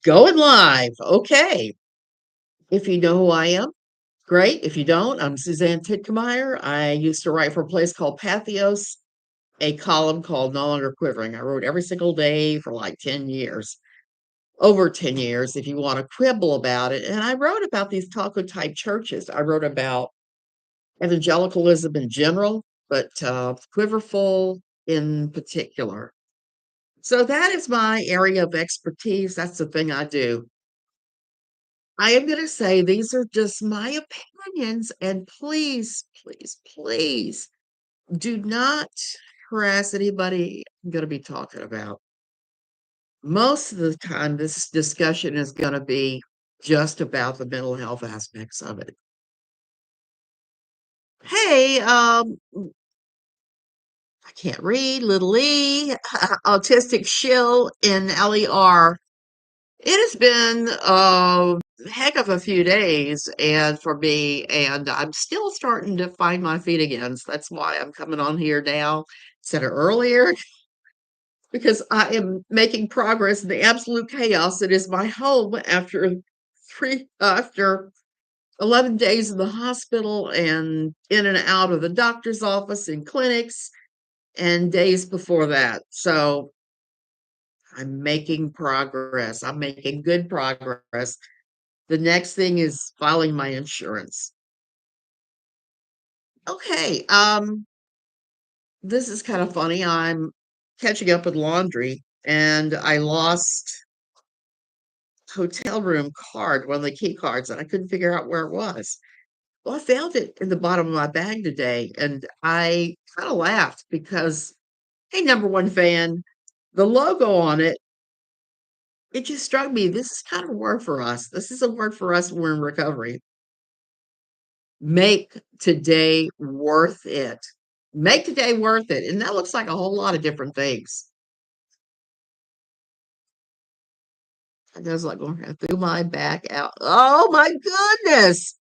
Going live. Okay. If you know who I am, great. If you don't, I'm Suzanne Titkemeyer. I used to write for a place called Pathos, a column called No Longer Quivering. I wrote every single day for like 10 years, over 10 years, if you want to quibble about it. And I wrote about these taco type churches. I wrote about evangelicalism in general, but Quiverful in particular. So that is my area of expertise. That's the thing I do. I am going to say these are just my opinions, and please, please, please do not harass anybody I'm going to be talking about. Most of the time, this discussion is going to be just about the mental health aspects of it. Hey, I can't read, little E, autistic shill in LER. It has been a heck of a few days and for me, and I'm still starting to find my feet again. So that's why I'm coming on here now instead of earlier, because I am making progress in the absolute chaos that is my home after 11 days in the hospital and in and out of the doctor's office and clinics and days before that. So I'm making progress. I'm making good progress. The next thing is filing my insurance. Okay, this is kind of funny. I'm catching up with laundry and I lost hotel room card, one of the key cards, and I couldn't figure out where it was. Well, I found it in the bottom of my bag today, and I kind of laughed because, hey, number one fan, the logo on it, it just struck me. This is kind of a word for us. This is a word for us when we're in recovery. Make today worth it. Make today worth it. And that looks like a whole lot of different things. I was like going through my back out. Oh my goodness.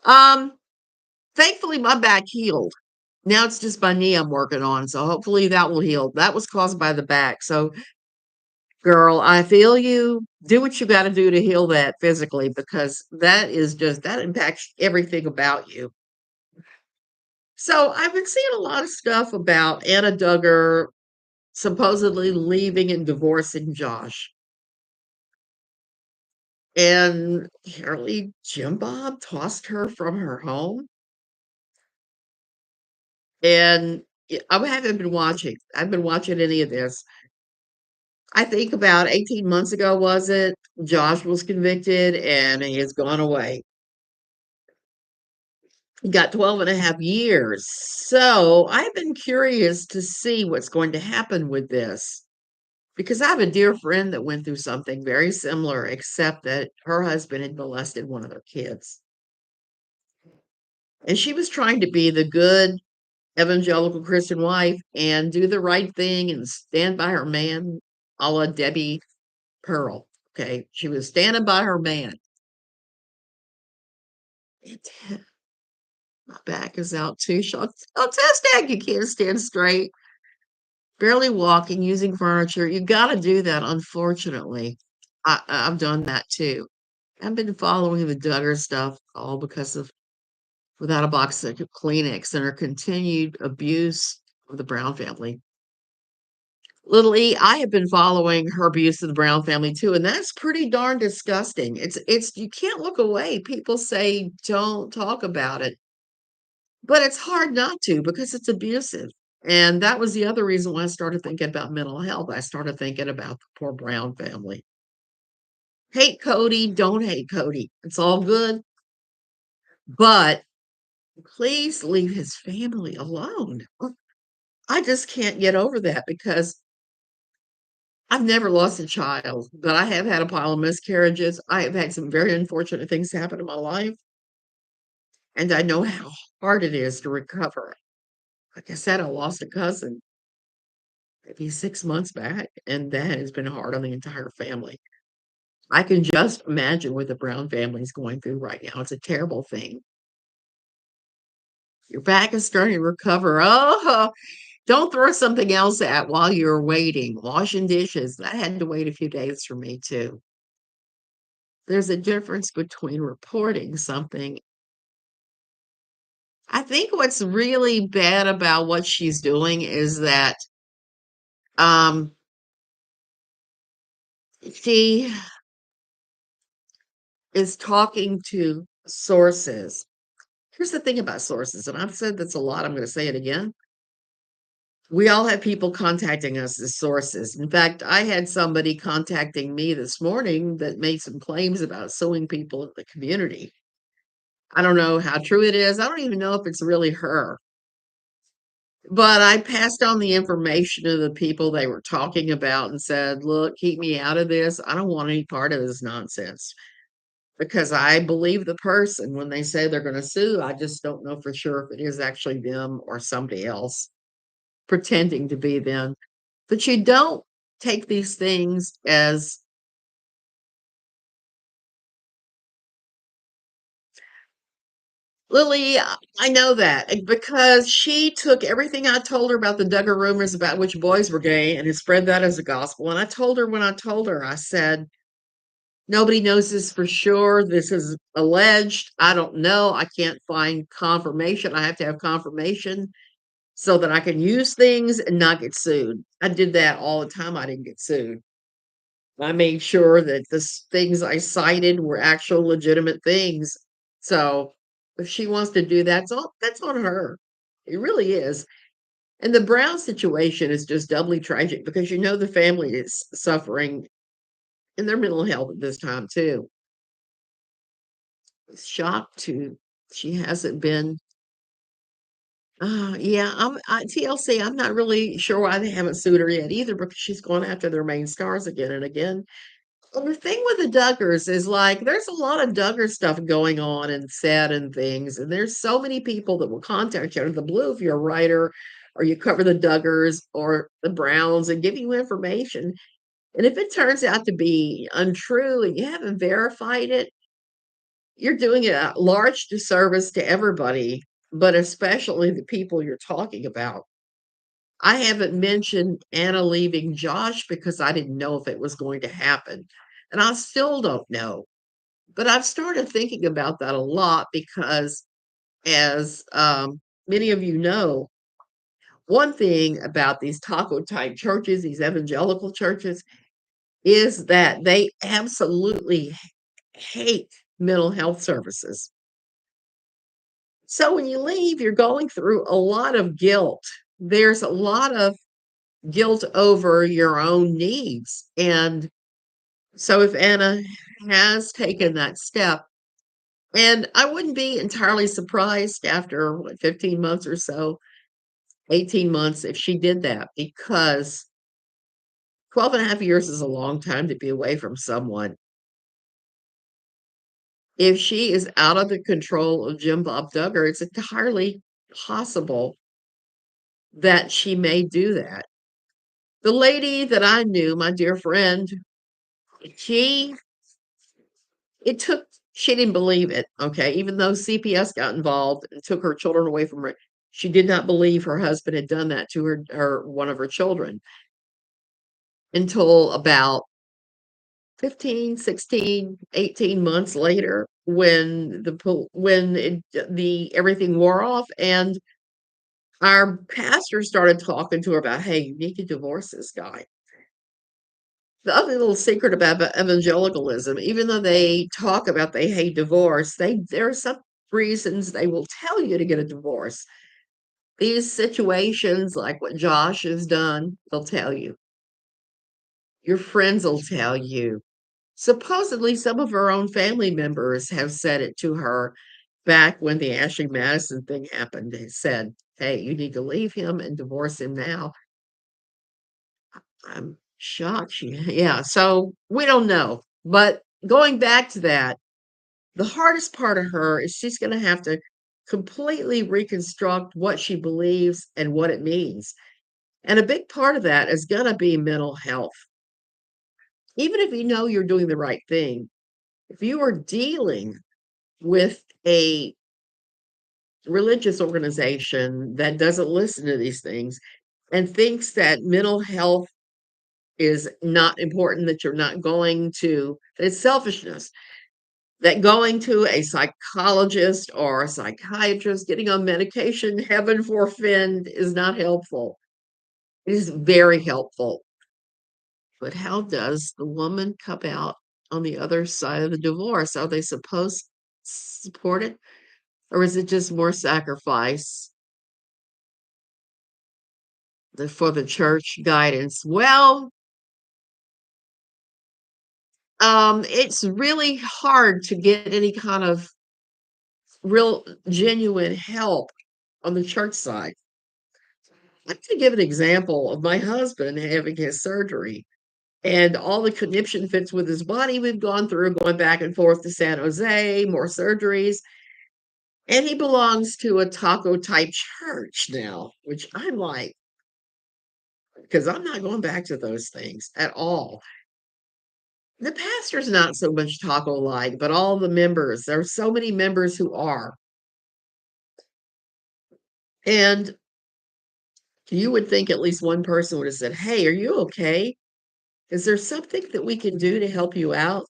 Um, Thankfully my back healed. Now it's just my knee I'm working on. So hopefully that will heal. That was caused by the back. So girl, I feel you. Do what you got to do to heal that physically because that impacts everything about you. So I've been seeing a lot of stuff about Anna Duggar supposedly leaving and divorcing Josh. And apparently Jim Bob tossed her from her home. And I haven't been watching. I've been watching any of this. I think about 18 months ago, was it? Josh was convicted and he has gone away. He got 12 and a half years. So I've been curious to see what's going to happen with this. Because I have a dear friend that went through something very similar, except that her husband had molested one of their kids. And she was trying to be the good evangelical Christian wife and do the right thing and stand by her man, a la Debbie Pearl. Okay. She was standing by her man. It, my back is out too. I'll test that. You can't stand straight, barely walking, using furniture. You got to do that, unfortunately. I've done that too. I've been following the Duggar stuff all because of without a box of Kleenex and her continued abuse of the Brown family. Little E, I have been following her abuse of the Brown family too, and that's pretty darn disgusting. It's you can't look away. People say don't talk about it, but it's hard not to because it's abusive. And that was the other reason why I started thinking about mental health. I started thinking about the poor Brown family. Hate Cody, don't hate Cody. It's all good, but please leave his family alone. I just can't get over that because I've never lost a child, but I have had a pile of miscarriages. I have had some very unfortunate things happen in my life, and I know how hard it is to recover. Like I said, I lost a cousin maybe 6 months back, and that has been hard on the entire family. I can just imagine what the Brown family is going through right now. It's a terrible thing. Your back is starting to recover. Oh, Don't throw something else at while you're waiting. Washing dishes, that had to wait a few days for me too. There's a difference between reporting something. I think what's really bad about what she's doing is that um, she is talking to sources. Here's the thing about sources, and I've said this a lot, I'm going to say it again. We all have people contacting us as sources. In fact, I had somebody contacting me this morning that made some claims about suing people in the community. I don't know how true it is. I don't even know if it's really her. But I passed on the information to the people they were talking about and said, look, keep me out of this. I don't want any part of this nonsense because I believe the person when they say they're going to sue. I just don't know for sure if it is actually them or somebody else pretending to be them. But you don't take these things as Lily, I know that because she took everything I told her about the Duggar rumors about which boys were gay and has spread that as a gospel. And I told her when I told her, I said, nobody knows this for sure. This is alleged. I don't know. I can't find confirmation. I have to have confirmation so that I can use things and not get sued. I did that all the time. I didn't get sued. I made sure that the things I cited were actual legitimate things. So if she wants to do that, that's on her. It really is. And the Brown situation is just doubly tragic because you know the family is suffering in their mental health at this time too. Shocked to she hasn't been. Yeah, TLC. I'm not really sure why they haven't sued her yet either because she's going after their main stars again and again. Well, the thing with the Duggars is like there's a lot of Duggar stuff going on and said and things, and there's so many people that will contact you out of the blue if you're a writer or you cover the Duggars or the Browns and give you information. And if it turns out to be untrue and you haven't verified it, you're doing a large disservice to everybody, but especially the people you're talking about. I haven't mentioned Anna leaving Josh because I didn't know if it was going to happen. And I still don't know. But I've started thinking about that a lot because, as many of you know, one thing about these taco type churches, these evangelical churches, is that they absolutely hate mental health services. So when you leave, you're going through a lot of guilt. There's a lot of guilt over your own needs. And so if Anna has taken that step, and I wouldn't be entirely surprised after what, 15 months or so, 18 months, if she did that, because 12 and a half years is a long time to be away from someone. If she is out of the control of Jim Bob Duggar, it's entirely possible that she may do that. The lady that I knew, my dear friend, she it took she didn't believe it, okay? Even though CPS got involved and took her children away from her, she did not believe her husband had done that to her one of her children until about 15, 16, 18 months later when the everything wore off and our pastor started talking to her about, "Hey, you need to divorce this guy." The other little secret about evangelicalism, even though they talk about they hate divorce, there are some reasons they will tell you to get a divorce. These situations, like what Josh has done, they'll tell you. Your friends will tell you. Supposedly, some of her own family members have said it to her back when the Ashley Madison thing happened. They said, "Hey, you need to leave him and divorce him now." I'm shocked. Yeah, so we don't know. But going back to that, the hardest part of her is she's going to have to completely reconstruct what she believes and what it means. And a big part of that is going to be mental health. Even if you know you're doing the right thing, if you are dealing with a religious organization that doesn't listen to these things, and thinks that mental health is not important, that you're not going to, it's selfishness, that going to a psychologist or a psychiatrist, getting on medication, heaven forfend, is not helpful. It is very helpful. But how does the woman come out on the other side of the divorce? Are they supposed to support it? Or is it just more sacrifice for the church guidance? Well, it's really hard to get any kind of real genuine help on the church side. I'm going to give an example of my husband having his surgery and all the conniption fits with his body we've gone through, going back and forth to San Jose, more surgeries. And he belongs to a taco type church now, which I'm like, because I'm not going back to those things at all. The pastor's not so much taco like, but all the members, there are so many members who are. And you would think at least one person would have said, "Hey, are you okay? Is there something that we can do to help you out?"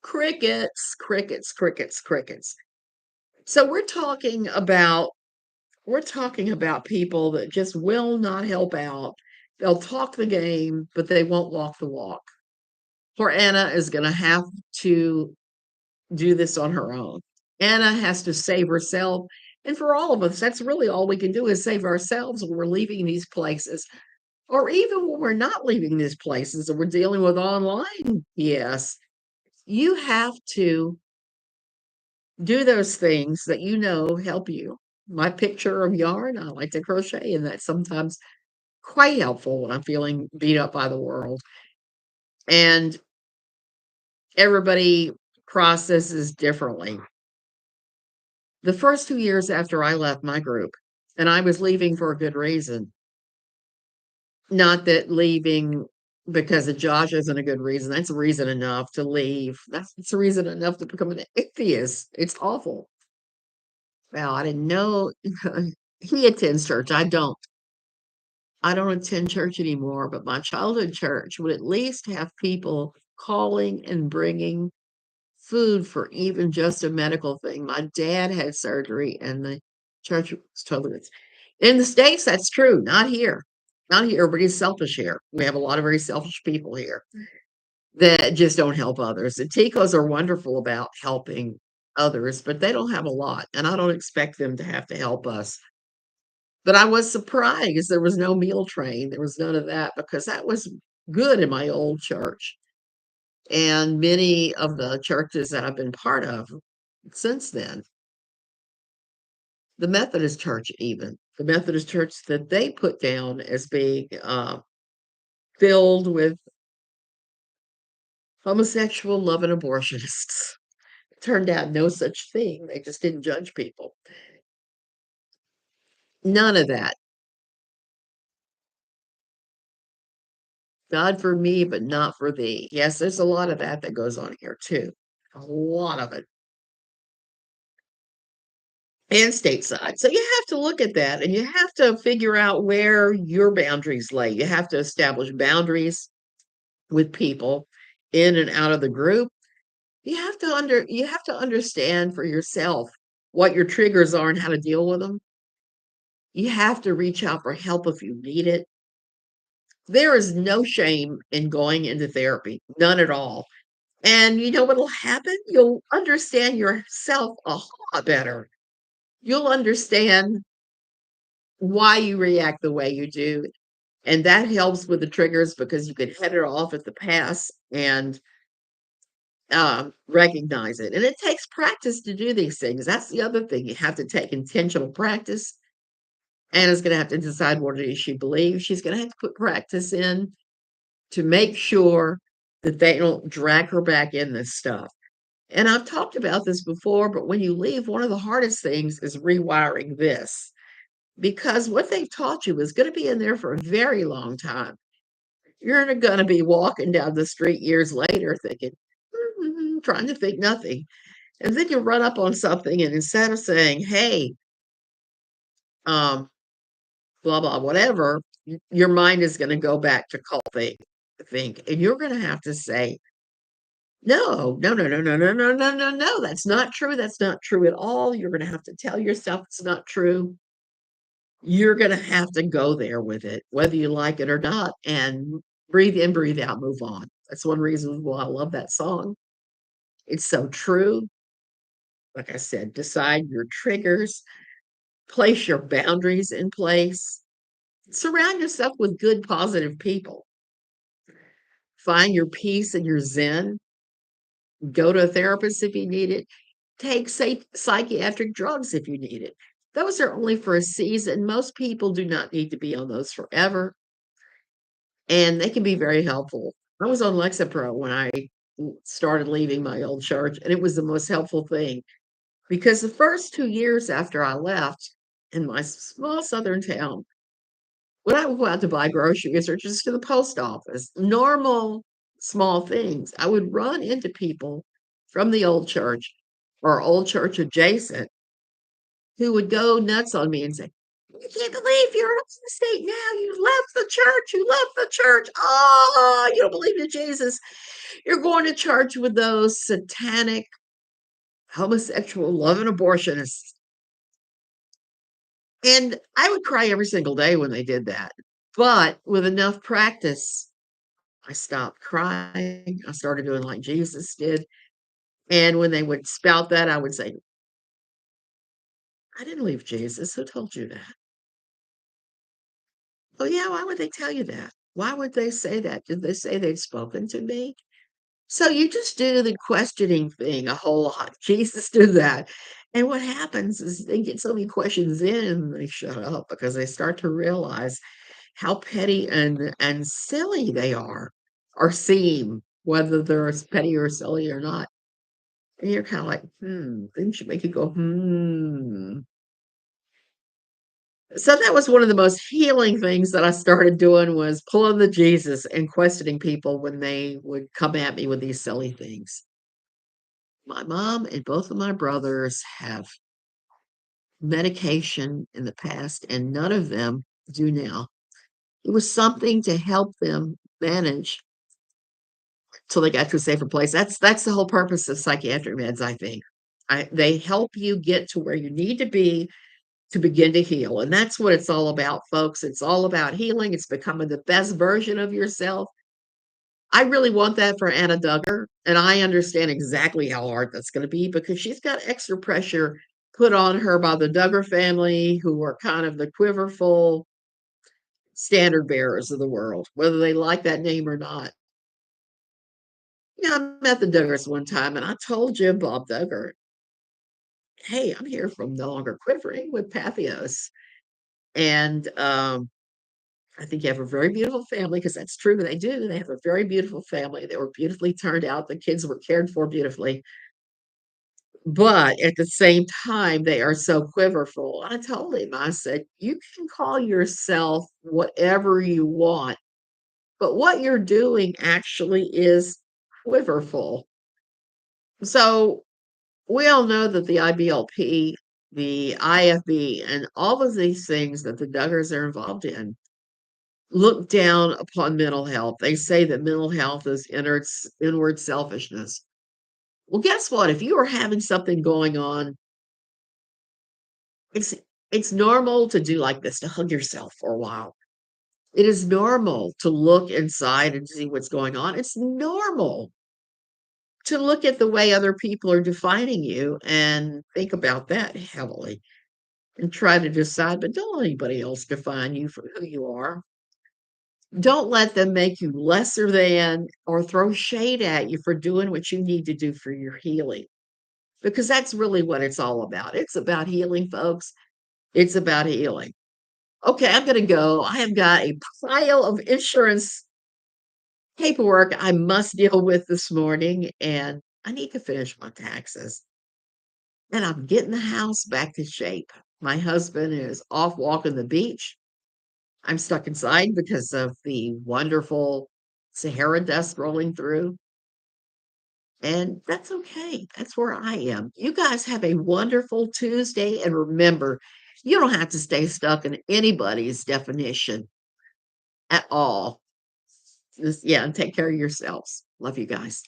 Crickets, crickets, crickets, crickets. So we're talking about people that just will not help out. They'll talk the game, but they won't walk the walk. Poor Anna is going to have to do this on her own. Anna has to save herself. And for all of us, that's really all we can do is save ourselves when we're leaving these places, or even when we're not leaving these places and we're dealing with online. Yes, you have to do those things that you know help you. My picture of yarn, I like to crochet, and that's sometimes quite helpful when I'm feeling beat up by the world. And everybody processes differently. The first 2 years after I left my group, and I was leaving for a good reason, not that leaving because of Josh isn't a good reason. That's a reason enough to leave. That's a reason enough to become an atheist. It's awful. Well, I didn't know he attends church. I don't. I don't attend church anymore, but my childhood church would at least have people calling and bringing food for even just a medical thing. My dad had surgery and the church was totally in the States, that's true. Not here. Not here. Everybody's selfish here. We have a lot of very selfish people here that just don't help others. The Ticos are wonderful about helping others, but they don't have a lot. And I don't expect them to have to help us. But I was surprised there was no meal train. There was none of that because that was good in my old church. And many of the churches that I've been part of since then, the Methodist Church even, the Methodist Church that they put down as being filled with homosexual love and abortionists. It turned out no such thing. They just didn't judge people. None of that. God for me, but not for thee. Yes, there's a lot of that that goes on here too. A lot of it. And stateside. So you have to look at that and you have to figure out where your boundaries lay. You have to establish boundaries with people in and out of the group. You have to understand for yourself what your triggers are and how to deal with them. You have to reach out for help if you need it. There is no shame in going into therapy, none at all. And you know what'll happen? You'll understand yourself a whole lot better. You'll understand why you react the way you do. And that helps with the triggers because you can head it off at the pass and recognize it. And it takes practice to do these things. That's the other thing. You have to take intentional practice. Anna's going to have to decide what it is she believes. She's going to have to put practice in to make sure that they don't drag her back in this stuff. And I've talked about this before, but when you leave, one of the hardest things is rewiring this because what they've taught you is going to be in there for a very long time. You're going to be walking down the street years later thinking, trying to think nothing. And then you run up on something, and instead of saying, hey, um, blah, blah, whatever, your mind is going to go back to cult think, and you're going to have to say, no, no, no, no, no, no, no, no, no, no, that's not true. That's not true at all. You're going to have to tell yourself it's not true. You're going to have to go there with it, whether you like it or not, and breathe in, breathe out, move on. That's one reason why I love that song. It's so true. Like I said, decide your triggers, place your boundaries in place, surround yourself with good, positive people, find your peace and your zen, go to a therapist if you need it, take psychiatric drugs if you need it. Those are only for a season. Most people do not need to be on those forever, and they can be very helpful. I was on Lexapro when I started leaving my old church, and it was the most helpful thing because the first 2 years after I left in my small southern town, when I would go out to buy groceries or just to the post office, normal small things, I would run into people from the old church or old church adjacent who would go nuts on me and say, "I can't believe you're up in the state now. You left the church. You left the church. Oh, you don't believe in Jesus. You're going to church with those satanic, homosexual, loving abortionists." And I would cry every single day when they did that. But with enough practice, I stopped crying. I started doing like Jesus did. And when they would spout that, I would say, "I didn't leave Jesus. Who told you that?" "Oh, yeah, why would they tell you that? Why would they say that? Did they say they'd spoken to me?" So you just do the questioning thing a whole lot. Jesus did that. And what happens is they get so many questions in and they shut up because they start to realize how petty and silly they are or seem, whether they're as petty or silly or not. And you're kind of like, things should make you go, hmm. So that was one of the most healing things that I started doing was pulling the Jesus and questioning people when they would come at me with these silly things. My mom and both of my brothers have medication in the past, and none of them do now. It was something to help them manage till they got to a safer place. That's the whole purpose of psychiatric meds, I think. They help you get to where you need to begin to heal. And that's what it's all about, folks. It's all about healing. It's becoming the best version of yourself. I really want that for Anna Duggar, and I understand exactly how hard that's going to be because she's got extra pressure put on her by the Duggar family, who are kind of the quiverful standard bearers of the world, whether they like that name or not. Yeah, I met the Duggars one time, and I told Jim Bob Duggar, "Hey, I'm here from No Longer Quivering with Pathos, and I think you have a very beautiful family," because that's true. They do. They have a very beautiful family. They were beautifully turned out. The kids were cared for beautifully. But at the same time, they are so quiverful. I told him, I said, "You can call yourself whatever you want, but what you're doing actually is quiverful." So we all know that the IBLP, the IFB, and all of these things that the Duggars are involved in look down upon mental health. They say that mental health is inward selfishness. Well, guess what? If you are having something going on, it's it's normal to do like this, to hug yourself for a while. It is normal to look inside and see what's going on. It's normal to look at the way other people are defining you and think about that heavily and try to decide, but don't let anybody else define you for who you are. Don't let them make you lesser than or throw shade at you for doing what you need to do for your healing, because that's really what it's all about. It's about healing, folks. It's about healing. Okay, I'm gonna go. I have got a pile of insurance paperwork I must deal with this morning, and I need to finish my taxes. And I'm getting the house back to shape. My husband is off walking the beach. I'm stuck inside because of the wonderful Sahara dust rolling through, and that's okay. That's where I am. You guys have a wonderful Tuesday, and remember, You don't have to stay stuck in anybody's definition at all. Just, yeah, and take care of yourselves. Love you guys.